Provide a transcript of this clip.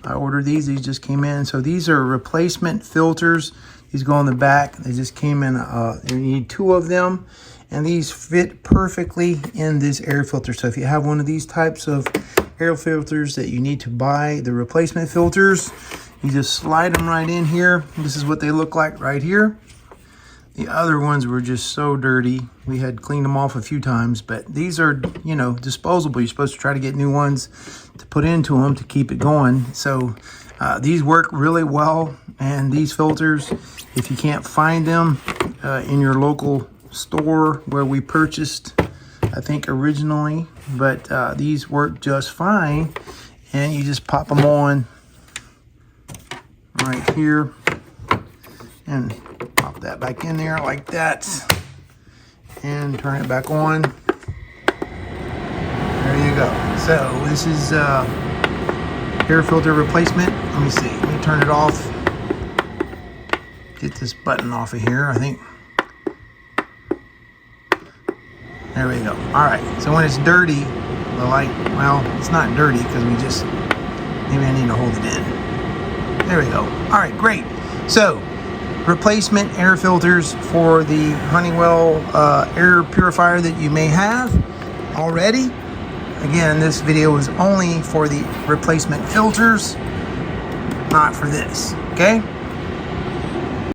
I ordered these just came in. So these are replacement filters. These go on the back. They just came in, you need 2 of them. And these fit perfectly in this air filter. So if you have one of these types of air filters that you need to buy the replacement filters, you just slide them right in here. This is what they look like right here. The other ones were just so dirty. We had cleaned them off a few times, but these are, you know, disposable. You're supposed to try to get new ones to put into them to keep it going. So these work really well. And these filters, if you can't find them in your local store where we purchased, I think originally, but these work just fine. And you just pop them on right here and pop that back in there like that and turn it back on. There you go. So this is air filter replacement. Let me see, let me turn it off. Get this button off of here, I think. There we go. All right, so when it's dirty, the light, well, it's not dirty because we just, maybe I need to hold it in. There we go. All right, great. So, replacement air filters for the Honeywell air purifier that you may have already. Again, this video is only for the replacement filters, not for this, okay?